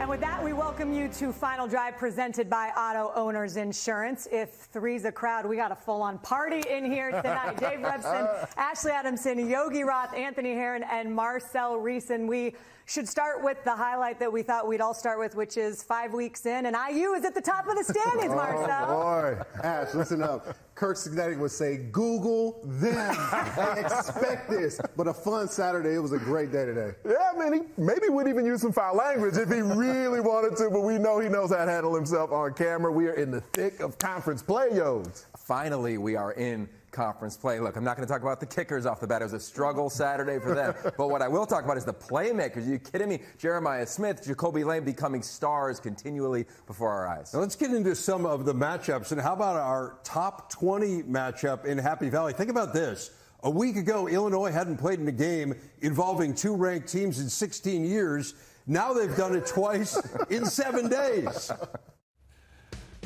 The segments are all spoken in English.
And with that, we welcome you to Final Drive presented by Auto Owners Insurance. If three's a crowd, we got a full-on party in here tonight. Dave Rebson, Ashley Adamson, Yogi Roth, Anthony Herron, and Marcel Reeson. We should start with the highlight that we thought we'd all start with, which is 5 weeks in, and IU is at the top of the standings, Marcel. Oh, boy. Ash, listen up. Kirk Cignetti would say, Google them and expect this. But a fun Saturday. It was a great day today. Yeah, man, he maybe would even use some foul language if he really wanted to, but we know he knows how to handle himself on camera. We are in the thick of conference play, Yodes. Finally, we are in conference play. Look, I'm not going to talk about the kickers off the bat. It was a struggle Saturday for them. But what I will talk about is the playmakers. Are you kidding me? Jeremiah Smith, Jacoby Lane becoming stars continually before our eyes. Now let's get into some of the matchups. And how about our top 20 matchup in Happy Valley? Think about this. A week ago, Illinois hadn't played in a game involving two ranked teams in 16 years. Now they've done it twice in 7 days.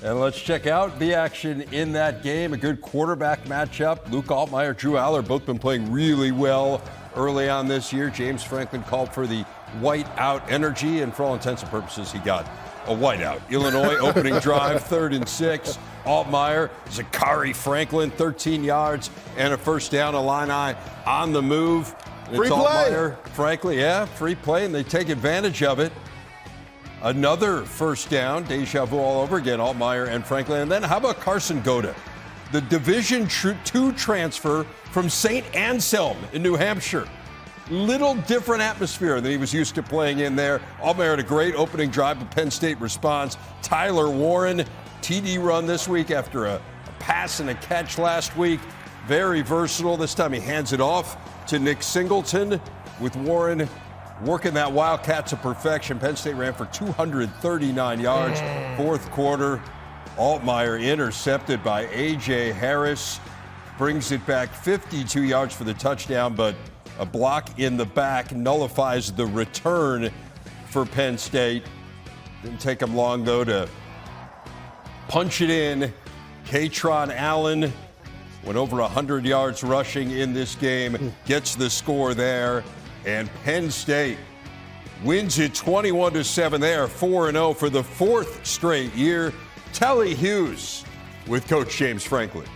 And let's check out the action in that game. A good quarterback matchup. Luke Altmaier, Drew Aller, both been playing really well early on this year. James Franklin called for the white-out energy, and for all intents and purposes, he got a whiteout. Illinois opening drive, 3rd and 6. Altmaier, Zachary Franklin, 13 yards and a first down. Illini on the move. Free play. Altmaier, Franklin, yeah, free play, and they take advantage of it. Another first down, deja vu all over again, Altmaier and Franklin. And then how about Carson Goda, the Division II transfer from St. Anselm in New Hampshire. Little different atmosphere than he was used to playing in there. Altmaier had a great opening drive, but Penn State response. Tyler Warren, TD run this week after a pass and a catch last week. Very versatile. This time he hands it off to Nick Singleton, with Warren working that Wildcat to perfection. Penn State ran for 239 yards. Fourth quarter, Altmaier intercepted by A.J. Harris. Brings it back 52 yards for the touchdown, but a block in the back nullifies the return for Penn State. Didn't take them long, though, to punch it in. Katron Allen went over 100 yards rushing in this game, gets the score there. And Penn State wins it 21-7. They are 4-0 for the 4th straight year. Telly Hughes with Coach James Franklin.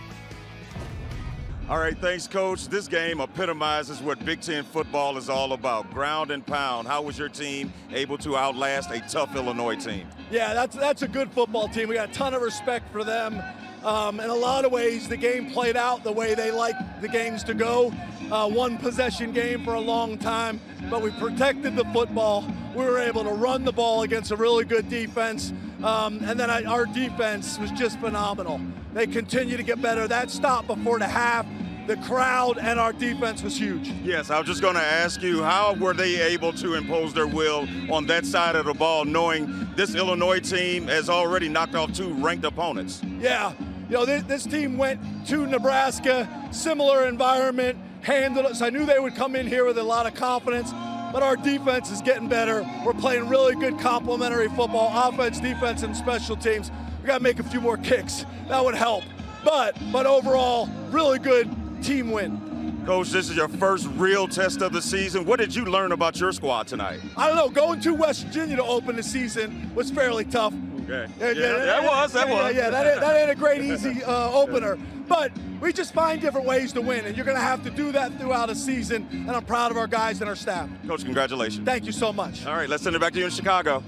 All right, thanks, Coach. This game epitomizes what Big Ten football is all about, ground and pound. How was your team able to outlast a tough Illinois team? Yeah, that's a good football team. We got a ton of respect for them. In a lot of ways, the game played out the way they like the games to go. One possession game for a long time, but we protected the football. We were able to run the ball against a really good defense. And then our defense was just phenomenal. They continue to get better. That stop before the half, the crowd and our defense was huge. Yes, I was just going to ask you, how were they able to impose their will on that side of the ball, knowing this Illinois team has already knocked off 2 ranked opponents? Yeah, this team went to Nebraska, similar environment, handled it. So I knew they would come in here with a lot of confidence, but our defense is getting better. We're playing really good complementary football, offense, defense, and special teams. We got to make a few more kicks. That would help. But overall, really good team win. Coach, this is your first real test of the season. What did you learn about your squad tonight? I don't know. Going to West Virginia to open the season was fairly tough. Okay. That was. That ain't a great, easy opener. But we just find different ways to win, and you're going to have to do that throughout a season, and I'm proud of our guys and our staff. Coach, congratulations. Thank you so much. All right, let's send it back to you in Chicago.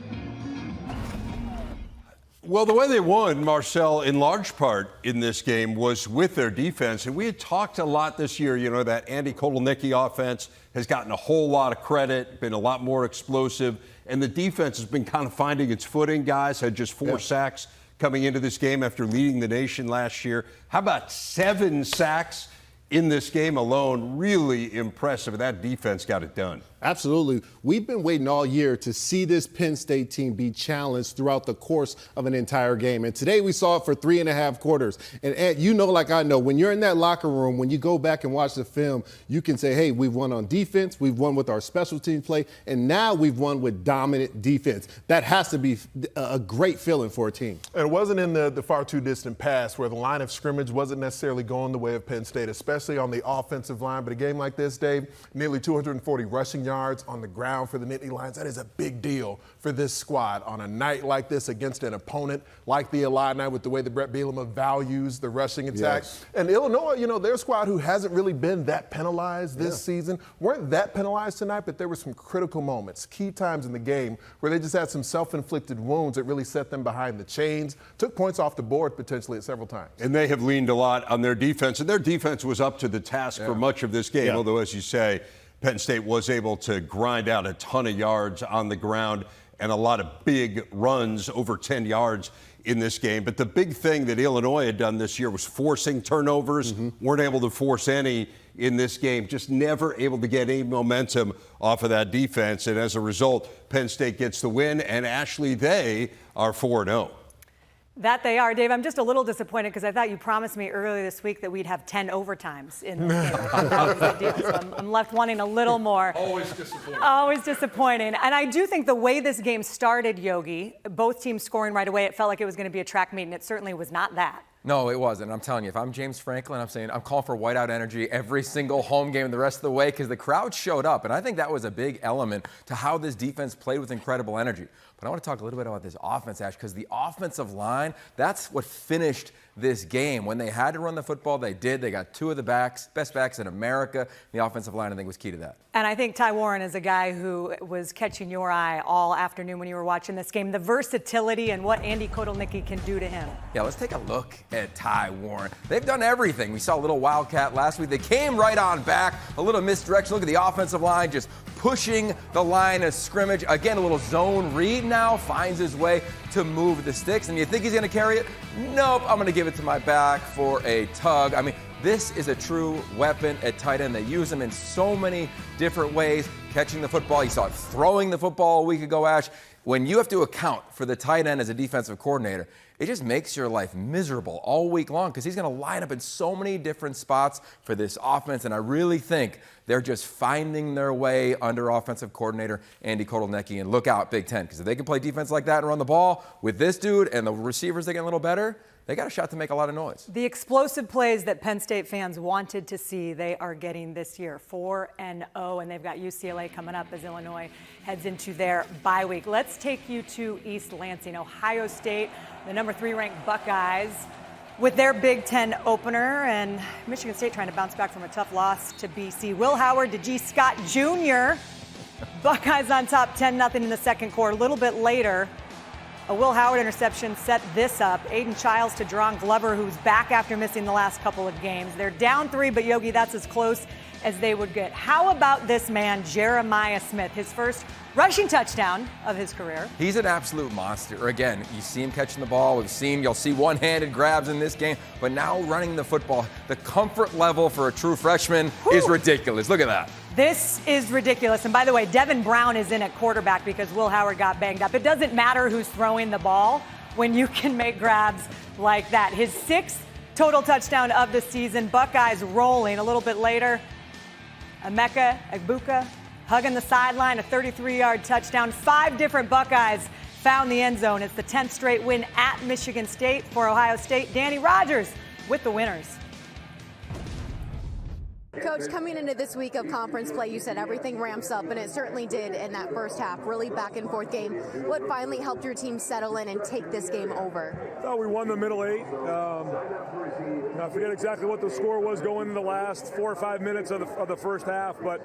Well, the way they won, Marcel, in large part in this game was with their defense. And we had talked a lot this year, that Andy Kotelnicki offense has gotten a whole lot of credit, been a lot more explosive. And the defense has been kind of finding its footing, guys. Had just 4 sacks coming into this game after leading the nation last year. How about 7 sacks in this game alone? Really impressive. That defense got it done. Absolutely. We've been waiting all year to see this Penn State team be challenged throughout the course of an entire game. And today we saw it for 3.5 quarters. And Ed, like I know, when you're in that locker room, when you go back and watch the film, you can say, hey, we've won on defense, we've won with our special team play, and now we've won with dominant defense. That has to be a great feeling for a team. And it wasn't in the far too distant past where the line of scrimmage wasn't necessarily going the way of Penn State, especially especially on the offensive line. But a game like this, Dave, nearly 240 rushing yards on the ground for the Nittany Lions. That is a big deal for this squad on a night like this against an opponent like the Illini, with the way that Brett Bielema values the rushing attack. Yes. And Illinois, their squad who hasn't really been that penalized this season, weren't that penalized tonight, but there were some critical moments, key times in the game where they just had some self-inflicted wounds that really set them behind the chains, took points off the board potentially at several times. And they have leaned a lot on their defense, and their defense was up to the task for much of this game, although, as you say, Penn State was able to grind out a ton of yards on the ground and a lot of big runs, over 10 yards in this game. But the big thing that Illinois had done this year was forcing turnovers, weren't able to force any in this game, just never able to get any momentum off of that defense. And as a result, Penn State gets the win, and Ashley, they are 4-0. That they are. Dave, I'm just a little disappointed because I thought you promised me earlier this week that we'd have 10 overtimes in this game. That was the deal. So I'm left wanting a little more. Always disappointing. Always disappointing. And I do think the way this game started, Yogi, both teams scoring right away, it felt like it was going to be a track meet, and it certainly was not that. No, it wasn't. I'm telling you, if I'm James Franklin, I'm calling for whiteout energy every single home game the rest of the way because the crowd showed up. And I think that was a big element to how this defense played with incredible energy. But I want to talk a little bit about this offense, Ash, because the offensive line, that's what finished this game. When they had to run the football, they did. They got two of the best backs in America. The offensive line, I think, was key to that. And I think Ty Warren is a guy who was catching your eye all afternoon when you were watching this game. The versatility and what Andy Kotelnicki can do to him. Yeah, let's take a look at Ty Warren. They've done everything. We saw a little Wildcat last week. They came right on back. A little misdirection. Look at the offensive line just pushing the line of scrimmage. Again, a little zone read now. Finds his way to move the sticks. And you think he's going to carry it? Nope. I'm going to give it to my back for a tug. I mean, this is a true weapon at tight end. They use him in so many different ways. Catching the football. You saw it throwing the football a week ago, Ash. When you have to account for the tight end as a defensive coordinator, it just makes your life miserable all week long because he's going to line up in so many different spots for this offense. And I really think they're just finding their way under offensive coordinator Andy Kotelnicki. And look out, Big Ten, because if they can play defense like that and run the ball with this dude and the receivers they get a little better, they got a shot to make a lot of noise. The explosive plays that Penn State fans wanted to see, they are getting this year. 4-0, and they've got UCLA coming up as Illinois heads into their bye week. Let's take you to East Lansing, Ohio State, the number 3 ranked Buckeyes, with their Big Ten opener, and Michigan State trying to bounce back from a tough loss to BC. Will Howard to G. Scott Jr. Buckeyes on top 10-0 in the second quarter. A little bit later, a Will Howard interception set this up. Aiden Childs to Jerron Glover, who's back after missing the last couple of games. They're down 3, but Yogi, that's as close as they would get. How about this man, Jeremiah Smith, his first rushing touchdown of his career? He's an absolute monster. Again, you see him catching the ball. You'll see one-handed grabs in this game, but now running the football. The comfort level for a true freshman is ridiculous. Look at that. This is ridiculous. And by the way, Devin Brown is in at quarterback because Will Howard got banged up. It doesn't matter who's throwing the ball when you can make grabs like that. His 6th total touchdown of the season. Buckeyes rolling. A little bit later, Emeka Egbuka hugging the sideline, a 33-yard touchdown. 5 different Buckeyes found the end zone. It's the 10th straight win at Michigan State for Ohio State. Danny Rogers with the winners. Coach, coming into this week of conference play, you said everything ramps up, and it certainly did in that first half. Really back and forth game. What finally helped your team settle in and take this game over? We won the middle 8. I forget exactly what the score was going in the last 4 or 5 minutes of the first half, but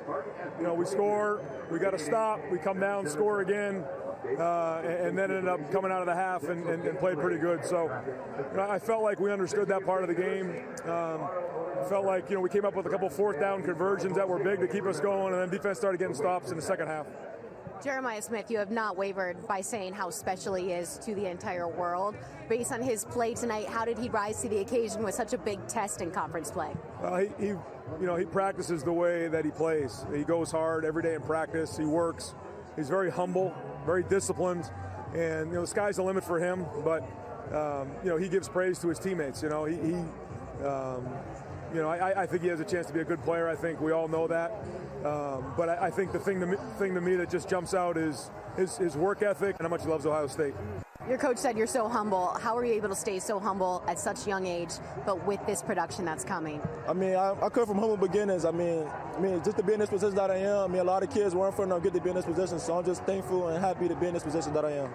we score, we got to stop, we come down, score again. And then ended up coming out of the half and played pretty good. So I felt like we understood that part of the game. I felt like we came up with a couple 4th down conversions that were big to keep us going, and then defense started getting stops in the second half. Jeremiah Smith, you have not wavered by saying how special he is to the entire world. Based on his play tonight, how did he rise to the occasion with such a big test in conference play? He practices the way that he plays. He goes hard every day in practice. He works. He's very humble, very disciplined, and the sky's the limit for him. But he gives praise to his teammates. I think he has a chance to be a good player. I think we all know that. But I think the thing to me that just jumps out is his work ethic and how much he loves Ohio State. Your coach said you're so humble. How are you able to stay so humble at such a young age, but with this production that's coming? I mean, I come from humble beginnings. I mean, just to be in this position that I am, a lot of kids weren't for no good to be in this position, so I'm just thankful and happy to be in this position that I am.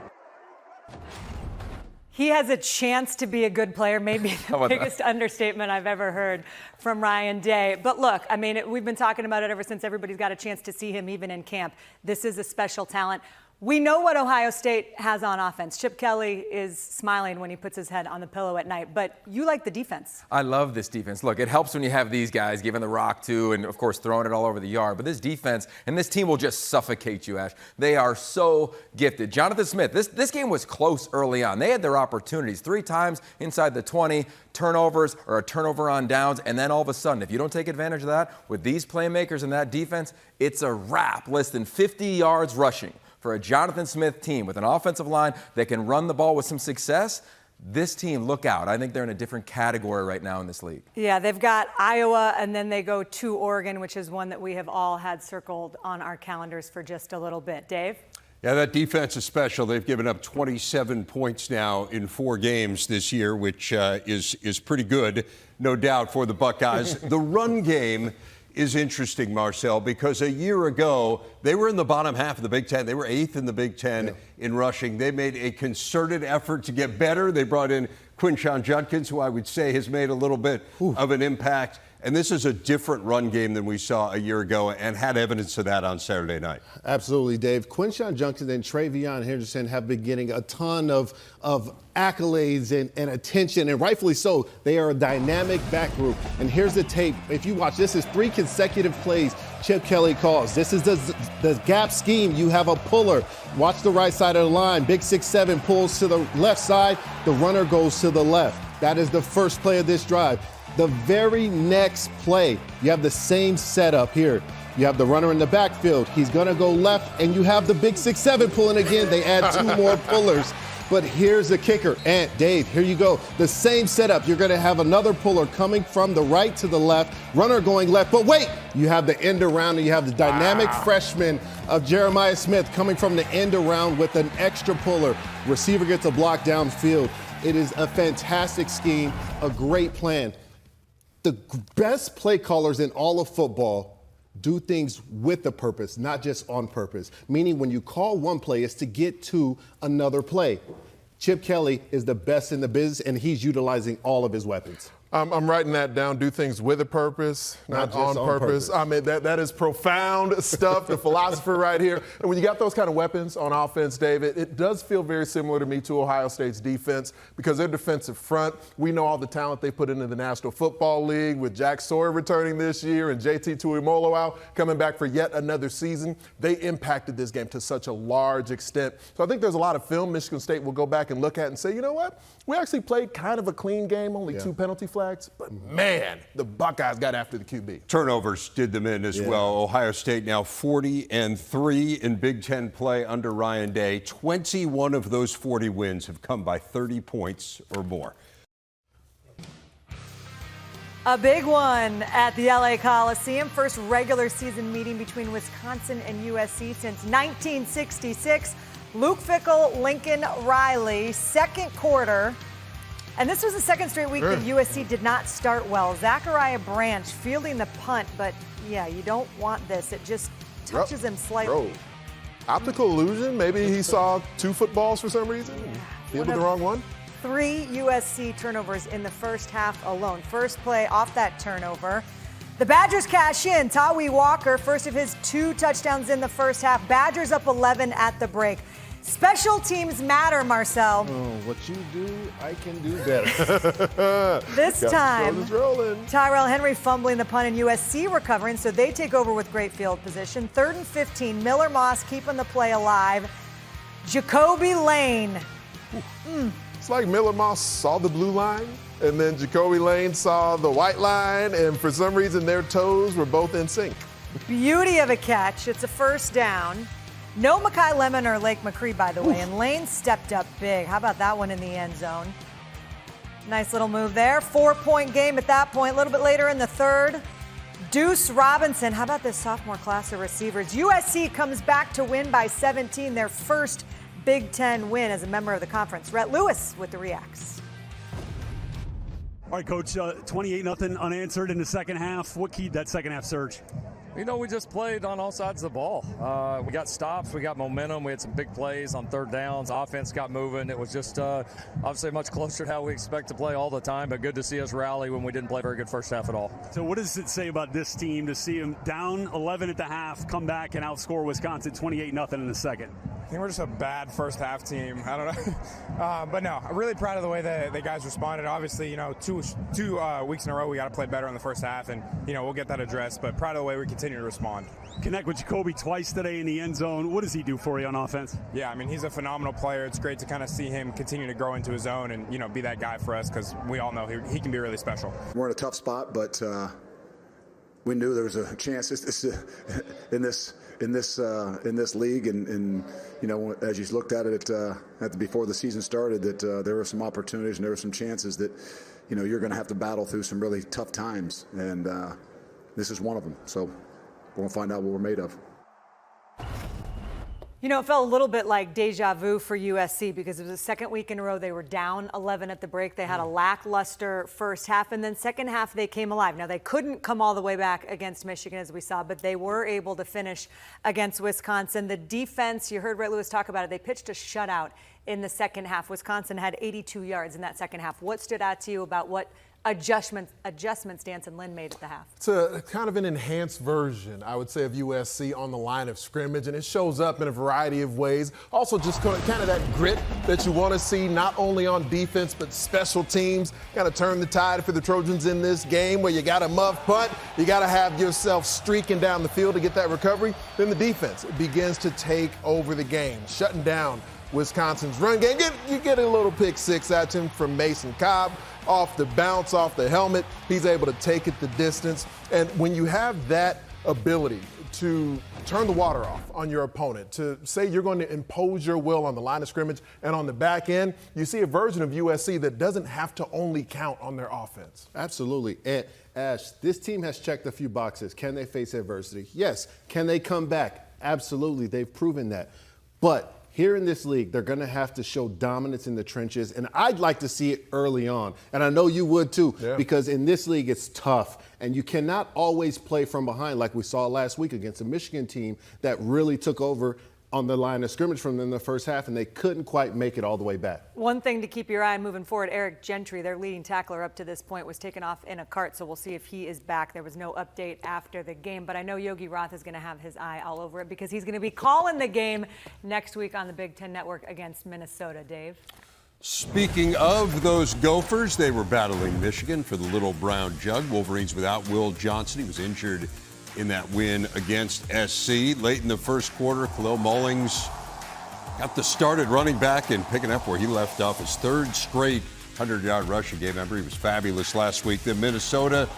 He has a chance to be a good player, maybe the biggest understatement I've ever heard from Ryan Day. But look, I mean, we've been talking about it ever since everybody's got a chance to see him even in camp. This is a special talent. We know what Ohio State has on offense. Chip Kelly is smiling when he puts his head on the pillow at night, but you like the defense. I love this defense. Look, it helps when you have these guys giving the rock to, and of course throwing it all over the yard, but this defense and this team will just suffocate you, Ash. They are so gifted. Jonathan Smith, this game was close early on. They had their opportunities 3 times inside the 20, turnovers or a turnover on downs, and then all of a sudden, if you don't take advantage of that with these playmakers and that defense, it's a wrap. Less than 50 yards rushing for a Jonathan Smith team with an offensive line that can run the ball with some success. This team, look out. I think they're in a different category right now in this league. Yeah, they've got Iowa, and then they go to Oregon, which is one that we have all had circled on our calendars for just a little bit. Dave? Yeah, that defense is special. They've given up 27 points now in 4 games this year, which is pretty good, no doubt, for the Buckeyes. The run game is interesting, Marcel, because a year ago, they were in the bottom half of the Big Ten. They were 8th in the Big Ten in rushing. They made a concerted effort to get better. They brought in Quinshon Judkins, who I would say has made a little bit of an impact. And this is a different run game than we saw a year ago and had evidence of that on Saturday night. Absolutely, Dave. Quinshon Judkins and Travion Henderson have been getting a ton of accolades and attention, and rightfully so. They are a dynamic back group. And here's the tape. If you watch, this is 3 consecutive plays Chip Kelly calls. This is the gap scheme. You have a puller. Watch the right side of the line. Big 6'7" pulls to the left side. The runner goes to the left. That is the first play of this drive. The very next play, you have the same setup here. You have the runner in the backfield. He's going to go left, and you have the big 6'7" pulling again. They add 2 more pullers. But here's the kicker. And Dave, here you go. The same setup. You're going to have another puller coming from the right to the left, runner going left. But wait, you have the end around, and you have the dynamic freshman of Jeremiah Smith coming from the end around with an extra puller. Receiver gets a block downfield. It is a fantastic scheme, a great plan. The best play callers in all of football do things with a purpose, not just on purpose. Meaning when you call one play, it's to get to another play. Chip Kelly is the best in the business, and he's utilizing all of his weapons. I'm writing that down. Do things with a purpose, not on purpose. I mean, that is profound stuff, the philosopher right here. And when you got those kind of weapons on offense, David, it does feel very similar to me to Ohio State's defense because their defensive front, we know all the talent they put into the National Football League with Jack Sawyer returning this year and JT Tuimoloau coming back for yet another season. They impacted this game to such a large extent. So I think there's a lot of film Michigan State will go back and look at and say, you know what? We actually played kind of a clean game, only 2 penalty flags. But, man, the Buckeyes got after the QB. Turnovers did them in as well. Ohio State now 40-3 in Big Ten play under Ryan Day. 21 of those 40 wins have come by 30 points or more. A big one at the LA Coliseum. First regular season meeting between Wisconsin and USC since 1966. Luke Fickell, Lincoln Riley, second quarter. And this was the second straight week that USC did not start well. Zachariah Branch fielding the punt, but yeah, you don't want this. It just touches him slightly. Optical illusion? Maybe he saw 2 footballs for some reason? Fielded the wrong one? 3 USC turnovers in the first half alone. First play off that turnover. The Badgers cash in. Tawi Walker, first of his 2 touchdowns in the first half. Badgers up 11 at the break. Special teams matter, Marcel. Oh, what you do, I can do better. This time, Tyrell Henry fumbling the punt and USC recovering, so they take over with great field position. 3rd and 15, Miller Moss keeping the play alive. Jacoby Lane. It's like Miller Moss saw the blue line, and then Jacoby Lane saw the white line, and for some reason their toes were both in sync. Beauty of a catch. It's a first down. No Makai Lemon or Lake McCree, by the way, and Lane stepped up big. How about that one in the end zone? Nice little move there. 4-point game at that point. A little bit later in the third, Deuce Robinson. How about this sophomore class of receivers? USC comes back to win by 17, their first Big Ten win as a member of the conference. Rhett Lewis with the reacts. All right, Coach, 28-0 unanswered in the second half. What keyed that second half surge? You know, we just played on all sides of the ball. We got stops, we got momentum, we had some big plays on third downs, offense got moving. It was just obviously much closer to how we expect to play all the time, but good to see us rally when we didn't play a very good first half at all. So what does it say about this team to see them down 11 at the half, come back and outscore Wisconsin 28-0 in the second? I think we're just a bad first half team. I don't know. But no, I'm really proud of the way that the guys responded. Obviously, you know, two weeks in a row, we got to play better in the first half, and, you know, we'll get that addressed. But proud of the way we continue to respond. Connect with Jacoby twice today in the end zone. What does he do for you on offense? Yeah, I mean, he's a phenomenal player. It's great to kind of see him continue to grow into his own and, you know, be that guy for us because we all know he can be really special. We're in a tough spot, but we knew there was a chance in this league, and you know, as you looked at it before the season started, that there were some opportunities and there were some chances that, you know, you're going to have to battle through some really tough times, and this is one of them. So we're going to find out what we're made of. You know, it felt a little bit like deja vu for USC because it was the second week in a row they were down 11 at the break. They had a lackluster first half, and then second half they came alive. Now, they couldn't come all the way back against Michigan, as we saw, but they were able to finish against Wisconsin. The defense, you heard Rhett Lewis talk about it, they pitched a shutout in the second half. Wisconsin had 82 yards in that second half. What stood out to you about what adjustments Dance and Lynn made at the half? It's a kind of an enhanced version, I would say, of USC on the line of scrimmage, and it shows up in a variety of ways. Also, just kind of that grit that you want to see not only on defense but special teams. Kind of turn the tide for the Trojans in this game where you got a muff punt, you got to have yourself streaking down the field to get that recovery. Then the defense begins to take over the game, shutting down Wisconsin's run game. You get a little pick six at him from Mason Cobb. Off the bounce, off the helmet, he's able to take it the distance. And when you have that ability to turn the water off on your opponent, to say you're going to impose your will on the line of scrimmage and on the back end, you see a version of USC that doesn't have to only count on their offense. Absolutely. And Ash, this team has checked a few boxes. Can they face adversity? Yes. Can they come back? Absolutely. They've proven that. But here in this league, they're going to have to show dominance in the trenches, and I'd like to see it early on. And I know you would too, because in this league it's tough, and you cannot always play from behind like we saw last week against a Michigan team that really took over on the line of scrimmage from them in the first half, and they couldn't quite make it all the way back. One thing to keep your eye moving forward, Eric Gentry, their leading tackler up to this point, was taken off in a cart, so we'll see if he is back. There was no update after the game, but I know Yogi Roth is going to have his eye all over it because he's going to be calling the game next week on the Big Ten Network against Minnesota. Dave? Speaking of those Gophers, they were battling Michigan for the Little Brown Jug. Wolverines without Will Johnson. He was injured in that win against SC. Late in the first quarter, Khalil Mullings got the start at running back and picking up where he left off. His third straight 100-yard rushing game. Remember, he was fabulous last week. Then Minnesota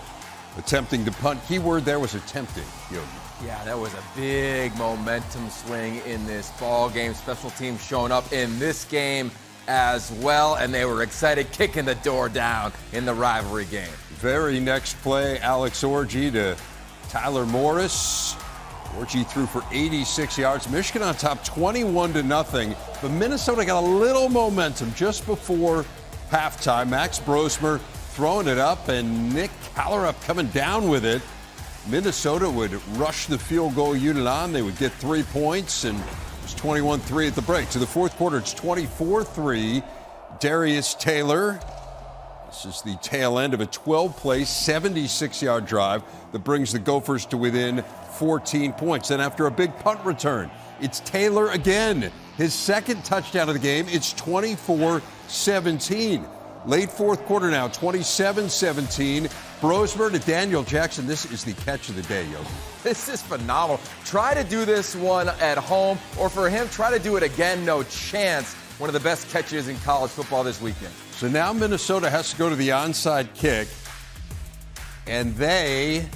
attempting to punt. Keyword there was attempting, Yogi. Yeah, that was a big momentum swing in this ball game. Special teams showing up in this game as well, and they were excited, kicking the door down in the rivalry game. Very next play, Alex Orji to Tyler Morris. Orji threw for 86 yards. Michigan on top 21-0. But Minnesota got a little momentum just before halftime. Max Brosmer throwing it up and Nick Callerup coming down with it. Minnesota would rush the field goal unit on. They would get 3 points, and it was 21-3 at the break. To the fourth quarter, it's 24-3. Darius Taylor. This is the tail end of a 12-play, 76-yard drive that brings the Gophers to within 14 points. Then after a big punt return, it's Taylor again. His second touchdown of the game. It's 24-17. Late fourth quarter now, 27-17. Brosmer to Daniel Jackson. This is the catch of the day, Yogi. This is phenomenal. Try to do this one at home, or for him, try to do it again. No chance. One of the best catches in college football this weekend. So now Minnesota has to go to the onside kick, and they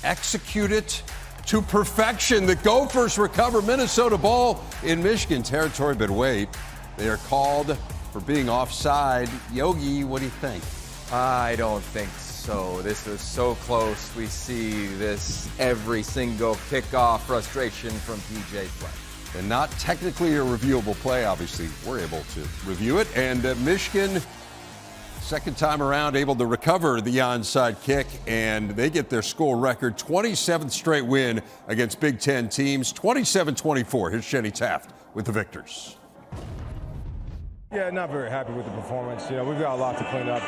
execute it to perfection. The Gophers recover Minnesota ball in Michigan territory, but wait, they are called for being offside. Yogi, what do you think? I don't think so. This was so close. We see this every single kickoff. Frustration from PJ Fleck. and not technically a reviewable play. Obviously, we're able to review it. And Michigan, second time around, able to recover the onside kick, and they get their school record 27th straight win against Big Ten teams, 27-24. Here's Jenny Taft with the victors. Yeah, not very happy with the performance. We've got a lot to clean up.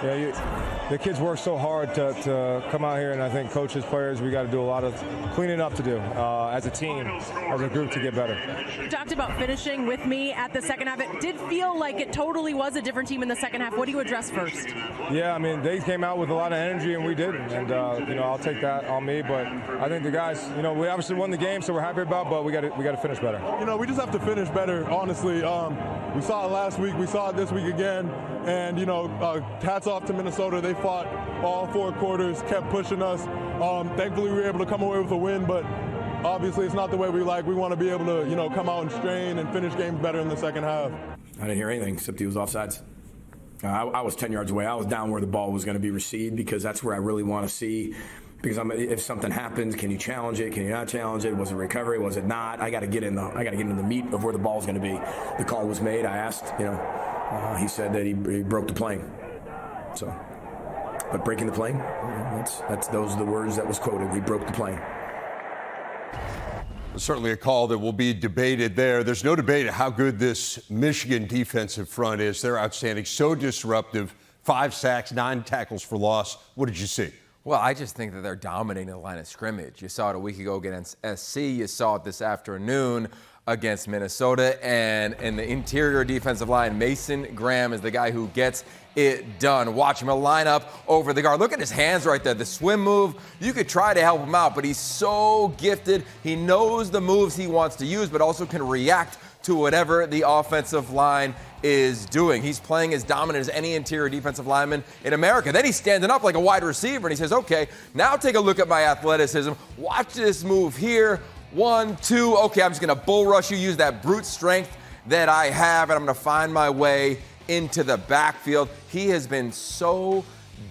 The kids work so hard to come out here, and I think coaches, players, we got to do a lot of cleaning up to do as a team, as a group to get better. You talked about finishing with me at the second half. It did feel like it totally was a different team in the second half. What do you address first? Yeah, I mean, they came out with a lot of energy, and we didn't. And, I'll take that on me. But I think the guys, we obviously won the game, so we're happy about it, but we got to finish better. We just have to finish better, honestly. We saw it last week. We saw it this week again. And, hats off to Minnesota. They fought all 4 quarters, kept pushing us. Thankfully, we were able to come away with a win, but obviously it's not the way we like. We want to be able to, come out and strain and finish games better in the second half. I didn't hear anything except he was offsides. I was 10 yards away. I was down where the ball was going to be received because that's where I really want to see. Because if something happens, can you challenge it? Can you not challenge it? Was it recovery? Was it not? I got to get in the meat of where the ball's going to be. The call was made. I asked. He said that he broke the plane. So, but breaking the plane, those are the words that was quoted. We broke the plane. Certainly a call that will be debated there. There's no debate how good this Michigan defensive front is. They're outstanding, so disruptive. 5 sacks, 9 tackles for loss. What did you see? Well, I just think that they're dominating the line of scrimmage. You saw it a week ago against SC. You saw it this afternoon against Minnesota. And in the interior defensive line, Mason Graham is the guy who gets it done. Watch him line up over the guard. Look at his hands right there. The swim move, you could try to help him out, but he's so gifted. He knows the moves he wants to use, but also can react to whatever the offensive line is doing. He's playing as dominant as any interior defensive lineman in America. Then he's standing up like a wide receiver, and he says, okay, now take a look at my athleticism. Watch this move here. 1, 2. Okay, I'm just going to bull rush you, use that brute strength that I have, and I'm going to find my way into the backfield. He has been so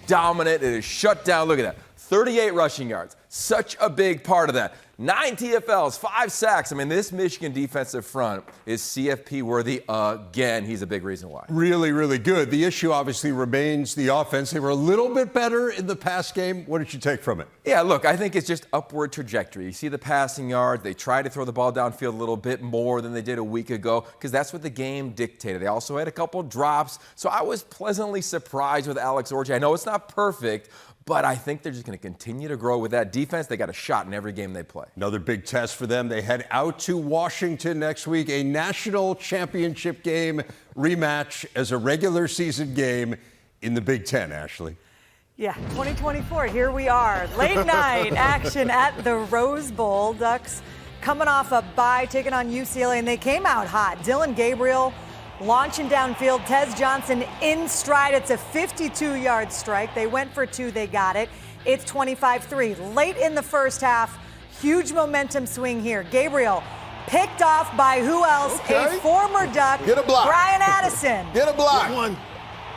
dominant. It is shut down. Look at that. 38 rushing yards. Such a big part of that. 9 TFLs, 5 sacks. I mean, this Michigan defensive front is CFP worthy again. He's a big reason why. Really, really good. The issue obviously remains the offense. They were a little bit better in the pass game. What did you take from it? Yeah, look, I think it's just upward trajectory. You see the passing yards. They tried to throw the ball downfield a little bit more than they did a week ago because that's what the game dictated. They also had a couple drops. So I was pleasantly surprised with Alex Orji. I know it's not perfect, but I think they're just going to continue to grow with that defense. They got a shot in every game they play. Another big test for them. They head out to Washington next week, a national championship game rematch as a regular season game in the Big Ten, Ashley. Yeah, 2024, here we are. Late night action at the Rose Bowl. Ducks coming off a bye, taking on UCLA, and they came out hot. Dylan Gabriel launching downfield, Tez Johnson in stride. It's a 52-yard strike. They went for 2. They got it. It's 25-3. Late in the first half, huge momentum swing here. Gabriel picked off by who else? Okay. A former Duck. Get a block. Brian Addison. Get a block. Get one.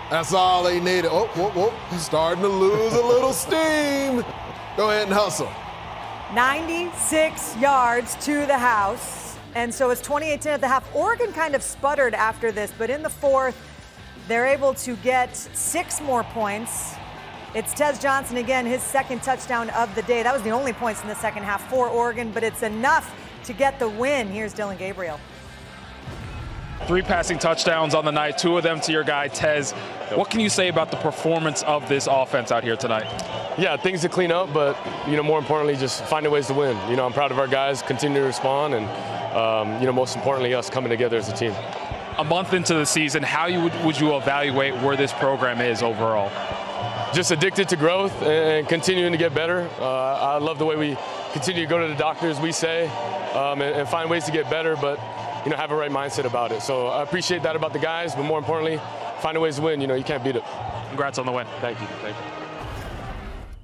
That's all they needed. Starting to lose a little steam. Go ahead and hustle. 96 yards to the house. And so it's 28-10 at the half. Oregon kind of sputtered after this, but in the fourth, they're able to get 6 more points. It's Tez Johnson again, his second touchdown of the day. That was the only points in the second half for Oregon, but it's enough to get the win. Here's Dylan Gabriel. 3 passing touchdowns on the night, 2 of them to your guy, Tez. What can you say about the performance of this offense out here tonight? Yeah, things to clean up, but, more importantly, just finding ways to win. I'm proud of our guys, continue to respond, and, most importantly, us coming together as a team. A month into the season, how would you evaluate where this program is overall? Just addicted to growth and continuing to get better. I love the way we continue to go to the doctors, we say, and find ways to get better, but have a right mindset about it. So I appreciate that about the guys, but more importantly, finding ways to win. You can't beat it. Congrats on the win. Thank you.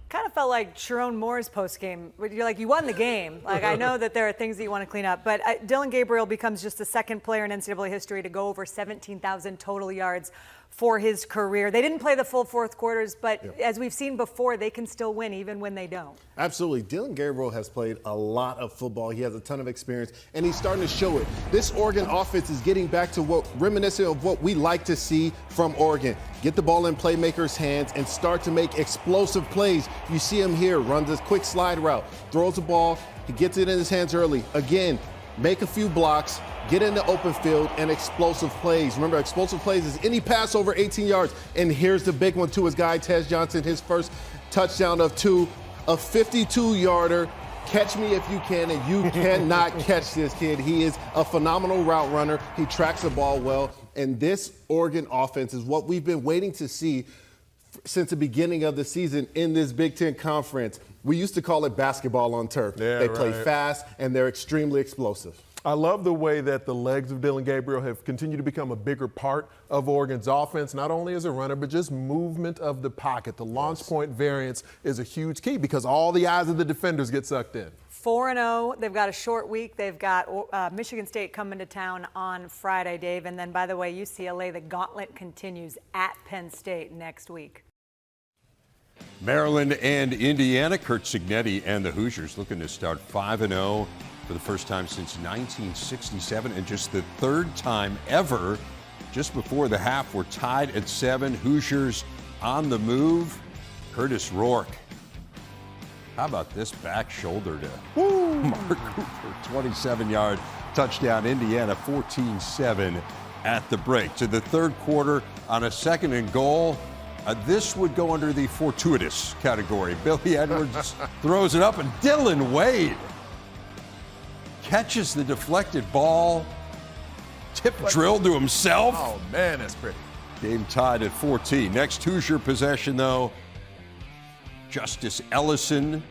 Kind of felt like Sharon Moore's postgame. You're like, you won the game. Like, I know that there are things that you want to clean up, but Dylan Gabriel becomes just the second player in NCAA history to go over 17,000 total yards for his career. They didn't play the full fourth quarters, but as we've seen before, they can still win even when they don't. Absolutely. Dylan Gabriel has played a lot of football. He has a ton of experience, and he's starting to show it. This Oregon offense is getting back to what reminiscent of what we like to see from Oregon. Get the ball in playmakers' hands and start to make explosive plays. You see him here, runs this quick slide route, throws the ball, he gets it in his hands early. Again, make a few blocks, get in the open field, and explosive plays. Remember, explosive plays is any pass over 18 yards. And here's the big one to his guy, Tez Johnson, his first touchdown of 2, a 52-yarder. Catch me if you can, and you cannot catch this kid. He is a phenomenal route runner. He tracks the ball well. And this Oregon offense is what we've been waiting to see since the beginning of the season in this Big Ten Conference. We used to call it basketball on turf. They play fast, and they're extremely explosive. I love the way that the legs of Dylan Gabriel have continued to become a bigger part of Oregon's offense, not only as a runner, but just movement of the pocket. The launch point variance is a huge key because all the eyes of the defenders get sucked in. 4-0. They've got a short week. They've got Michigan State coming to town on Friday, Dave. And then, by the way, UCLA, the gauntlet continues at Penn State next week. Maryland and Indiana. Kurt Cignetti and the Hoosiers looking to start 5-0 for the first time since 1967 and just the third time ever. Just before the half, we're tied at 7. Hoosiers on the move. Curtis Rourke. How about this back shoulder to Mark Cooper, 27-yard touchdown. Indiana 14-7 at the break. To the third quarter on a 2nd and goal. This would go under the fortuitous category. Billy Edwards throws it up, and Dylan Wade catches the deflected ball. Tip drilled to himself. Oh, man, that's pretty. Game tied at 14. Next Hoosier possession, though. Justice Ellison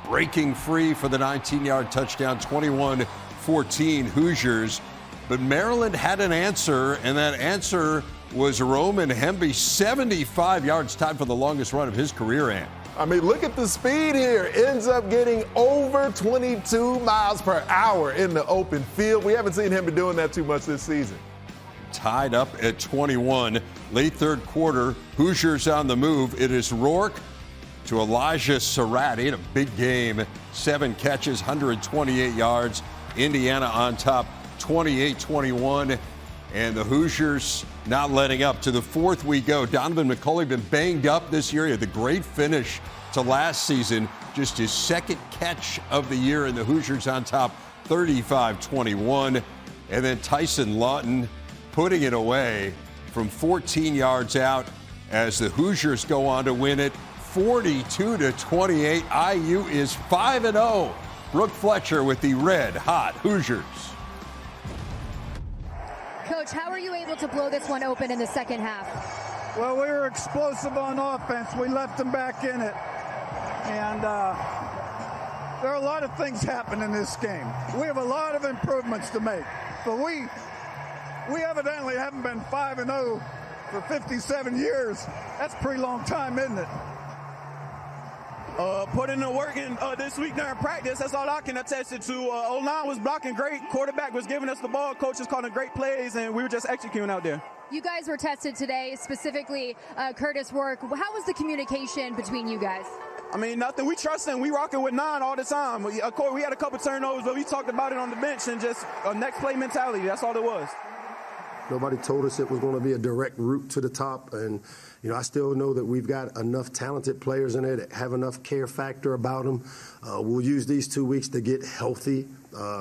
breaking free for the 19-yard touchdown, 21-14 Hoosiers. But Maryland had an answer, and that answer was Roman Hemby, 75 yards, tied for the longest run of his career, Ann. I mean, look at the speed here. Ends up getting over 22 miles per hour in the open field. We haven't seen him be doing that too much this season. Tied up at 21. Late third quarter, Hoosiers on the move. It is Rourke to Elijah Surratt. He had a big game. 7 catches, 128 yards. Indiana on top, 28-21. And the Hoosiers not letting up. To the fourth we go. Donovan McCulley been banged up this year. He had the great finish to last season. Just his second catch of the year, and the Hoosiers on top, 35-21. And then Tyson Lawton putting it away from 14 yards out as the Hoosiers go on to win it 42-28. IU is 5-0. Brooke Fletcher with the red-hot Hoosiers. Coach, how are you able to blow this one open in the second half? Well, we were explosive on offense. We left them back in it. And there are a lot of things happen in this game. We have a lot of improvements to make. But we evidently haven't been 5-0 for 57 years. That's a pretty long time, isn't it? Put in the work in this week during practice. That's all I can attest it to. O-line was blocking great. Quarterback was giving us the ball. Coaches calling great plays, and we were just executing out there. You guys were tested today, specifically Curtis Rourke. How was the communication between you guys? I mean, nothing. We trust him. We rocking with 9 all the time. Of course, we had a couple turnovers, but we talked about it on the bench and just a next play mentality. That's all it was. Nobody told us it was going to be a direct route to the top. And, you know, I still know that we've got enough talented players in there that have enough care factor about them. We'll use these 2 weeks to get healthy.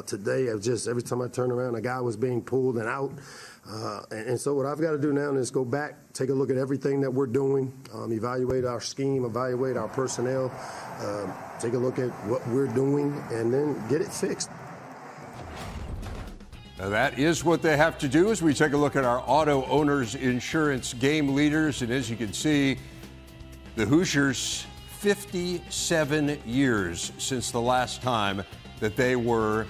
Today, just every time I turn around, a guy was being pulled and out. And so what I've got to do now is go back, take a look at everything that we're doing, evaluate our scheme, evaluate our personnel, take a look at what we're doing, and then get it fixed. Now that is what they have to do as we take a look at our auto owners insurance game leaders. And as you can see, the Hoosiers, 57 years since the last time that they were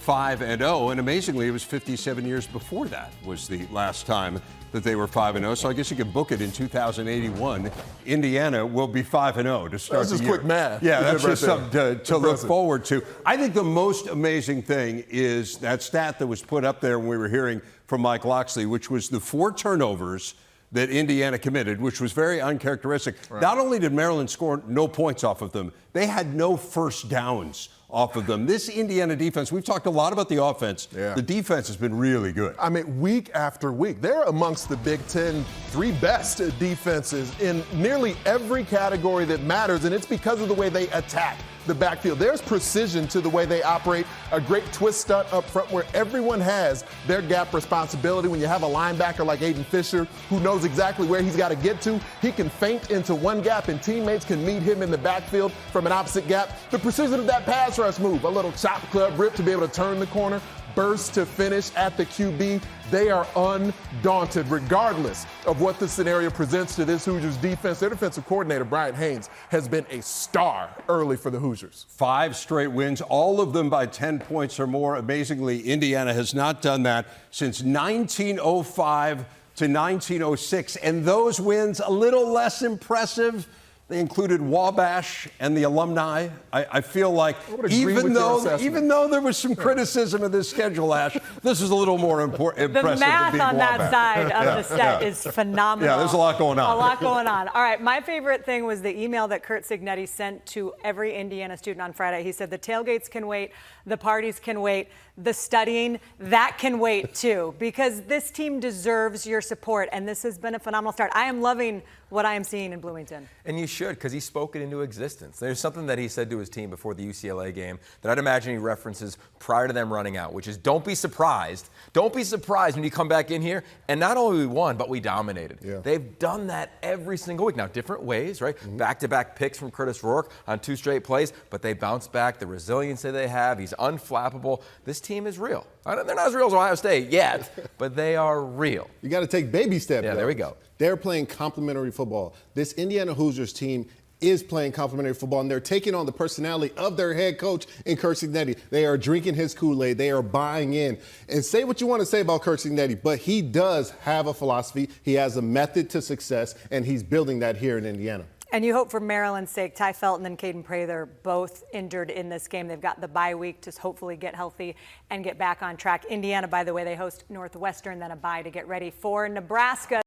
5-0. And amazingly, it was 57 years before that was the last time that they were 5-0. So I guess you could book it in 2081. Indiana will be 5-0 to start that's the just year. Quick math. Yeah, that's right just something to look forward to. I think the most amazing thing is that stat that was put up there when we were hearing from Mike Loxley, which was the 4 turnovers that Indiana committed, which was very uncharacteristic. Right. Not only did Maryland score no points off of them, they had no first downs off of them. This Indiana defense, we've talked a lot about the offense. Yeah. The defense has been really good. I mean, week after week, they're amongst the Big Ten 3 best defenses in nearly every category that matters, and it's because of the way they attack the backfield. There's precision to the way they operate, a great twist stunt up front where everyone has their gap responsibility. When you have a linebacker like Aiden Fisher who knows exactly where he's got to get to, he can feint into one gap and teammates can meet him in the backfield from an opposite gap. The precision of that pass rush move, a little chop club rip to be able to turn the corner, burst to finish at the QB. They are undaunted regardless of what the scenario presents to this Hoosiers defense. Their defensive coordinator, Brian Haynes, has been a star early for the Hoosiers. 5 straight wins, all of them by 10 points or more. Amazingly, Indiana has not done that since 1905 to 1906. And those wins, a little less impressive. They included Wabash and the alumni. I feel like even though there was some criticism of this schedule, Ash, this is a little more impressive. The math than on Wabash. that side of the set is phenomenal. Yeah, there's a lot going on. A lot going on. All right, my favorite thing was the email that Curt Cignetti sent to every Indiana student on Friday. He said the tailgates can wait, the parties can wait, the studying, that can wait too, because this team deserves your support, and this has been a phenomenal start. I am loving what I am seeing in Bloomington. And you should, because he spoke it into existence. There's something that he said to his team before the UCLA game that I'd imagine he references prior to them running out, which is don't be surprised. Don't be surprised when you come back in here and not only we won, but we dominated. Yeah. They've done that every single week. Now, different ways, right? Mm-hmm. Back-to-back picks from Curtis Rourke on 2 straight plays, but they bounce back. The resiliency they have, he's unflappable. This team is real. They're not as real as Ohio State yet, but they are real. You got to take baby steps. Yeah, there we go. They're playing complementary football. This Indiana Hoosiers team is playing complementary football, and they're taking on the personality of their head coach in Curt Cignetti. They are drinking his Kool-Aid. They are buying in. And say what you want to say about Curt Cignetti, but he does have a philosophy. He has a method to success, and he's building that here in Indiana. And you hope for Maryland's sake, Ty Felton and Caden Prather both injured in this game. They've got the bye week to hopefully get healthy and get back on track. Indiana, by the way, they host Northwestern, then a bye to get ready for Nebraska.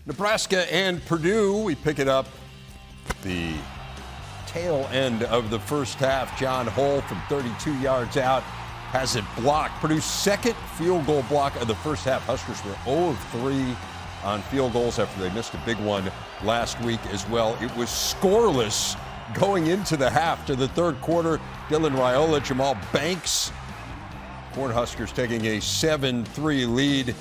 Nebraska and Purdue, we pick it up the tail end of the first half. John Hull from 32 yards out has it blocked. Purdue's second field goal block of the first half. Huskers were 0 of 3 on field goals after they missed a big one last week as well. It was scoreless going into the half to the third quarter. Dylan Raiola, Jamal Banks. Cornhuskers taking a 7-3 lead.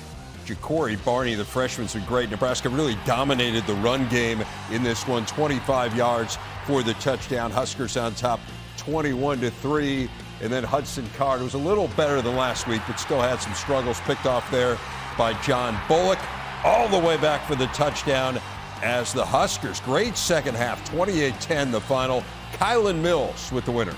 Ja'Cory Barney, the freshman's been great. Nebraska really dominated the run game in this one. 25 yards for the touchdown. Huskers on top 21-3. And then Hudson Card was a little better than last week, but still had some struggles. Picked off there by John Bullock. All the way back for the touchdown as the Huskers, great second half, 28-10 the final. Kylan Mills with the winners.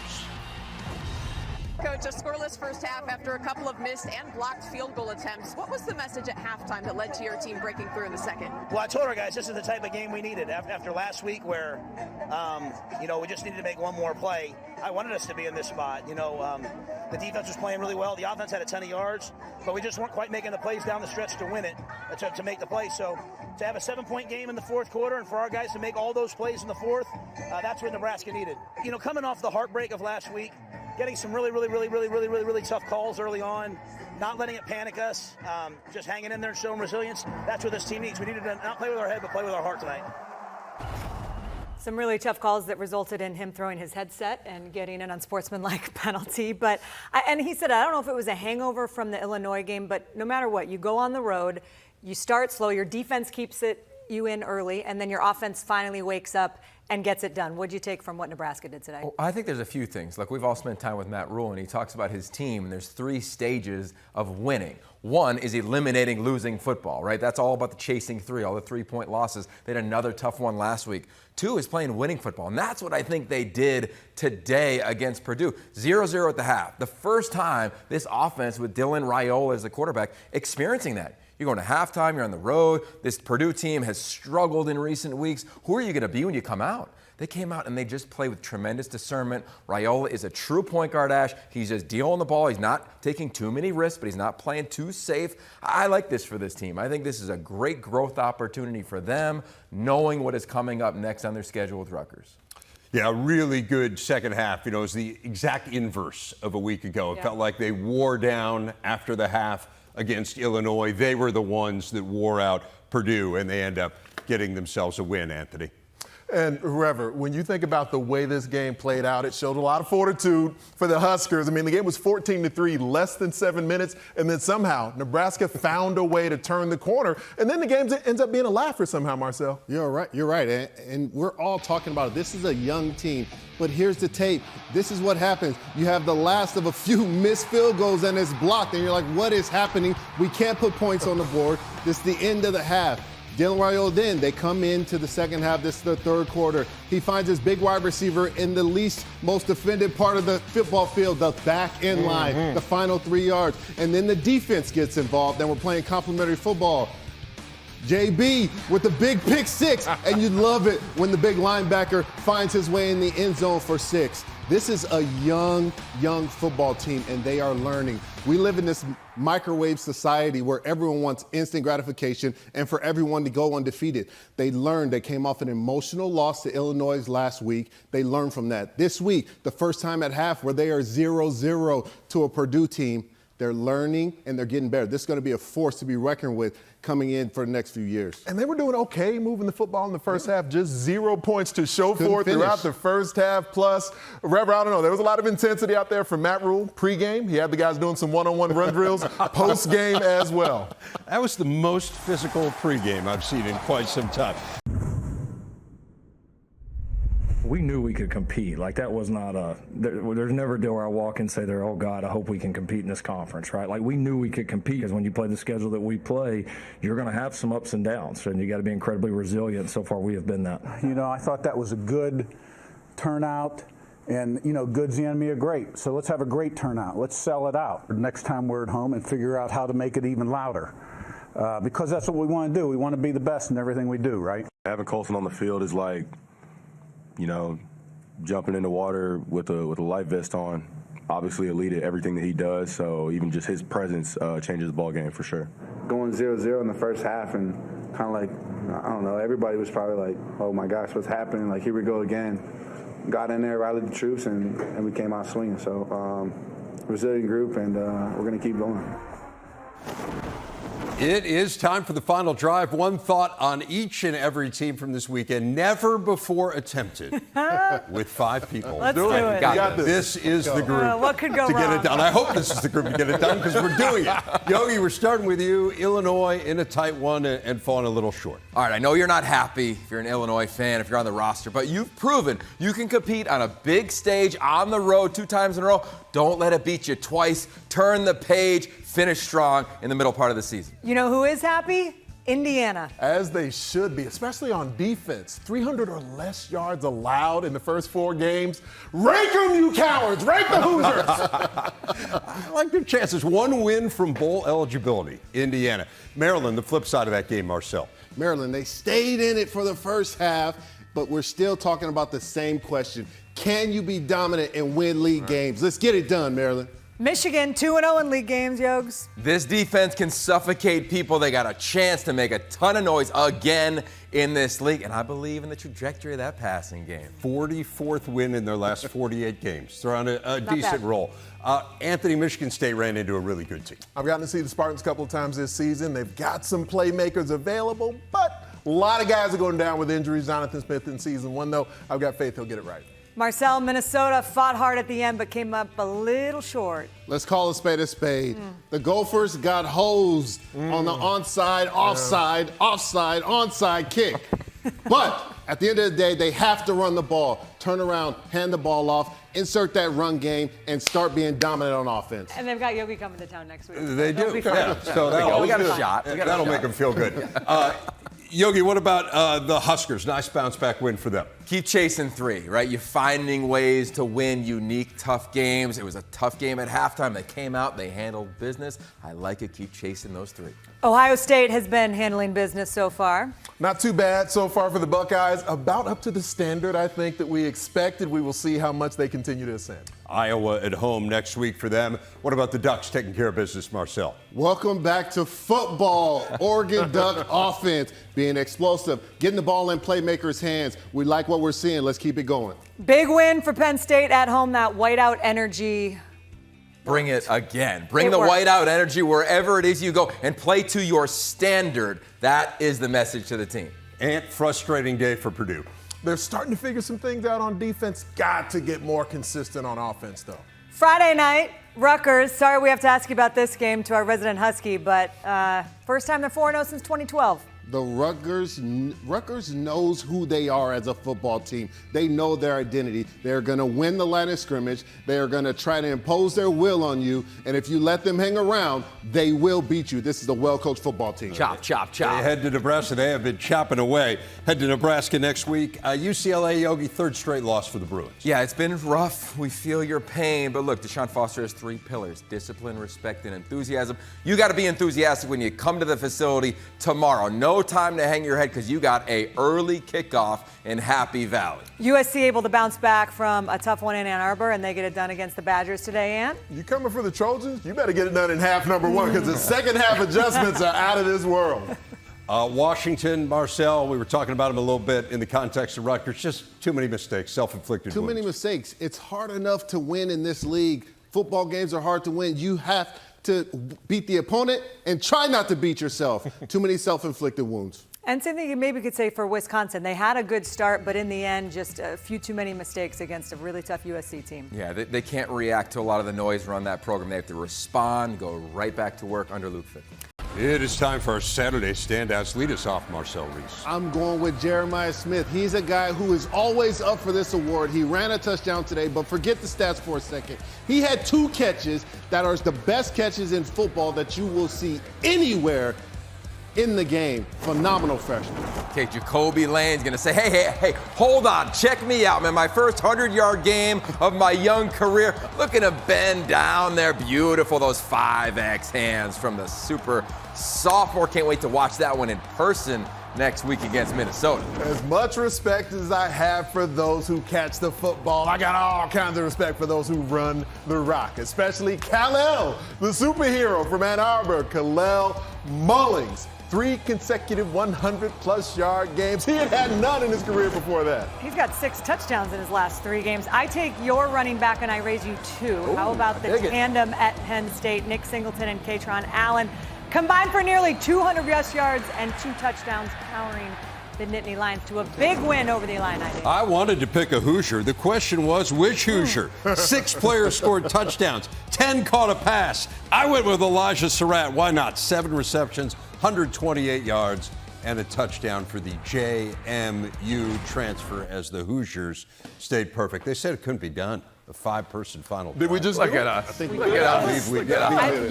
Coach, a scoreless first half after a couple of missed and blocked field goal attempts. What was the message at halftime that led to your team breaking through in the second? Well, I told our guys this is the type of game we needed after last week where, we just needed to make one more play. I wanted us to be in this spot. The defense was playing really well. The offense had a ton of yards, but we just weren't quite making the plays down the stretch to win it, to make the play. So to have a 7-point game in the fourth quarter and for our guys to make all those plays in the fourth, that's what Nebraska needed. Coming off the heartbreak of last week, getting some really tough calls early on, not letting it panic us, just hanging in there and showing resilience. That's what this team needs. We needed to not play with our head, but play with our heart tonight. Some really tough calls that resulted in him throwing his headset and getting an unsportsmanlike penalty. And he said, I don't know if it was a hangover from the Illinois game, but no matter what, you go on the road, you start slow, your defense keeps you in early, and then your offense finally wakes up and gets it done. What'd you take from what Nebraska did today? Well, I think there's a few things. Look, we've all spent time with Matt Rule, and he talks about his team, and there's 3 stages of winning. One is eliminating losing football, right? That's all about the chasing 3, all the 3-point losses. They had another tough one last week. 2 is playing winning football, and that's what I think they did today against Purdue. 0-0 at the half. The first time this offense with Dylan Raiola as the quarterback experiencing that. You're going to halftime, you're on the road. This Purdue team has struggled in recent weeks. Who are you going to be when you come out? out. They came out and they just play with tremendous discernment. Raiola is a true point guard, Ash. He's just dealing the ball. He's not taking too many risks, but he's not playing too safe. I like this for this team. I think this is a great growth opportunity for them, knowing what is coming up next on their schedule with Rutgers. Yeah, a really good second half. It was the exact inverse of a week ago. It felt like they wore down after the half against Illinois. They were the ones that wore out Purdue, and they end up getting themselves a win, Anthony. And whoever, when you think about the way this game played out, it showed a lot of fortitude for the Huskers. I mean, the game was 14-3, less than 7 minutes, and then somehow Nebraska found a way to turn the corner. And then the game ends up being a laugher somehow, Marcel. You're right. You're right. And we're all talking about it. This is a young team. But here's the tape. This is what happens. You have the last of a few missed field goals, and it's blocked. And you're like, what is happening? We can't put points on the board. This is the end of the half. Dylan Raiola, then they come into the second half. This is the third quarter. He finds his big wide receiver in the least most defended part of the football field, the back end line, the final 3 yards. And then the defense gets involved, and we're playing complementary football. JB with the big pick 6, and you love it when the big linebacker finds his way in the end zone for 6. This is a young football team, and they are learning. We live in this microwave society where everyone wants instant gratification and for everyone to go undefeated. They learned. They came off an emotional loss to Illinois last week. They learned from that. This week, the first time at half where they are 0-0 to a Purdue team, they're learning and they're getting better. This is going to be a force to be reckoned with coming in for the next few years. And they were doing okay moving the football in the first half, just 0 points to show for it throughout the first half. Plus, Rever, I don't know, there was a lot of intensity out there from Matt Rule pregame. He had the guys doing some one-on-one run drills post-game as well. That was the most physical pregame I've seen in quite some time. We knew we could compete. Like, that was not there's never a deal where I walk and say there, oh God, I hope we can compete in this conference, right? Like, we knew we could compete because when you play the schedule that we play, you're going to have some ups and downs, and you got to be incredibly resilient. So far, we have been that. You know, I thought that was a good turnout, and, you know, good's the enemy of great. So let's have a great turnout. Let's sell it out next time we're at home and figure out how to make it even louder. Because that's what we want to do. We want to be the best in everything we do, right? Having Colson on the field is like, you know, jumping in the water with a life vest on. Obviously elite at everything that he does, so even just his presence changes the ball game for sure. Going 0-0 in the first half and kind of like, I don't know, everybody was probably like, oh my gosh, what's happening? Like, here we go again. Got in there, rallied the troops, and we came out swinging. So resilient group, and we're going to keep going. It is time for the final drive. One thought on each and every team from this weekend, never before attempted with 5 people. Let's do it. This is the group what could go to get wrong? it done. I hope this is the group to get it done because we're doing it. Yogi, we're starting with you. Illinois in a tight one and falling a little short. All right, I know you're not happy if you're an Illinois fan, if you're on the roster, but you've proven you can compete on a big stage on the road 2 times in a row. Don't let it beat you twice. Turn the page. Finish strong in the middle part of the season. You know who is happy? Indiana. As they should be, especially on defense. 300 or less yards allowed in the first 4 games. Rank them, you cowards! Rank the Hoosiers! I like their chances. 1 win from bowl eligibility, Indiana. Maryland, the flip side of that game, Marcel. Maryland, they stayed in it for the first half, but we're still talking about the same question. Can you be dominant and win league games? Let's get it done, Maryland. Michigan, 2-0 in league games, Yogs. This defense can suffocate people. They got a chance to make a ton of noise again in this league, and I believe in the trajectory of that passing game. 44th win in their last 48 games. They're on a decent roll. Anthony, Michigan State ran into a really good team. I've gotten to see the Spartans a couple of times this season. They've got some playmakers available, but a lot of guys are going down with injuries. Jonathan Smith in season 1, though. I've got faith he'll get it right. Marcel, Minnesota fought hard at the end, but came up a little short. Let's call a spade a spade. The Gophers got hosed on the onside, offside, onside kick. But at the end of the day, they have to run the ball, turn around, hand the ball off, insert that run game, and start being dominant on offense. And they've got Yogi coming to town next week. They do. Yeah. So we got a shot. That'll make them feel good. Yogi, what about the Huskers? Nice bounce-back win for them. Keep chasing 3, right? You're finding ways to win unique, tough games. It was a tough game at halftime. They came out, they handled business. I like it. Keep chasing those 3. Ohio State has been handling business so far. Not too bad so far for the Buckeyes. About up to the standard, I think, that we expected. We will see how much they continue to ascend. Iowa at home next week for them. What about the Ducks taking care of business, Marcel? Welcome back to football. Oregon Duck offense being explosive, getting the ball in playmakers' hands. We like what we're seeing. Let's keep it going. Big win for Penn State at home, that whiteout energy. Bring it again. Bring the whiteout energy wherever it is you go and play to your standard. That is the message to the team. And frustrating day for Purdue. They're starting to figure some things out on defense. Got to get more consistent on offense, though. Friday night, Rutgers. Sorry we have to ask you about this game to our resident Husky, but first time they're 4-0 since 2012. The Rutgers knows who they are as a football team. They know their identity. They're going to win the line of scrimmage. They are going to try to impose their will on you. And if you let them hang around, they will beat you. This is a well-coached football team. Chop, chop, chop. They head to Nebraska. They have been chopping away. Head to Nebraska next week. UCLA, Yogi, 3rd straight loss for the Bruins. Yeah, it's been rough. We feel your pain. But look, Deshaun Foster has 3 pillars: discipline, respect, and enthusiasm. You got to be enthusiastic when you come to the facility tomorrow. No time to hang your head because you got a early kickoff in Happy Valley. USC able to bounce back from a tough one in Ann Arbor, and they get it done against the Badgers today, Ant? You coming for the Trojans? You better get it done in half number 1 because the second half adjustments are out of this world. Washington, Marcel, we were talking about him a little bit in the context of Rutgers. Just too many mistakes, self-inflicted Too wounds. many mistakes. It's hard enough to win in this league. Football games are hard to win. You have to beat the opponent and try not to beat yourself. Too many self-inflicted wounds. And same thing you maybe could say for Wisconsin. They had a good start, but in the end, just a few too many mistakes against a really tough USC team. Yeah, they can't react to a lot of the noise around that program. They have to respond, go right back to work under Luke Fickell. It is time for our Saturday standouts. Lead us off, Marcel Reese. I'm going with Jeremiah Smith. He's a guy who is always up for this award. He ran a touchdown today, but forget the stats for a second. He had 2 catches that are the best catches in football that you will see anywhere in the game. Phenomenal freshman. Okay, Jacoby Lane's going to say, hey, hold on. Check me out, man. My first 100-yard game of my young career. Look at him bend down there. Beautiful, those 5X hands from the super sophomore. Can't wait to watch that one in person next week against Minnesota. As much respect as I have for those who catch the football, I got all kinds of respect for those who run the rock, especially Khalil, the superhero from Ann Arbor, Khalil Mullings. 3 consecutive 100-plus yard games. He had none in his career before that. He's got 6 touchdowns in his last 3 games. I take your running back and I raise you 2. Ooh, how about the tandem at Penn State, Nick Singleton and Katron Allen, combined for nearly 200 rush yards and 2 touchdowns, powering the Nittany Lions to a big win over the Illini. I wanted to pick a Hoosier. The question was, which Hoosier? 6 players scored touchdowns. 10 caught a pass. I went with Elijah Surratt. Why not? 7 receptions, 128 yards, and a touchdown for the JMU transfer as the Hoosiers stayed perfect. They said it couldn't be done. A 5-person final. Did we just look at us? I think look at us.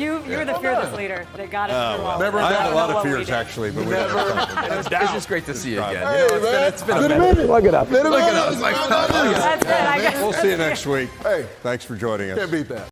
You're the fearless leader that got us through all. I had a lot of fears, actually, but it's just great to see you again. Hey, you know, it's been a minute. Look it up. Look at us. That's it. We'll see you next week. Hey, thanks for joining us. Can't beat that.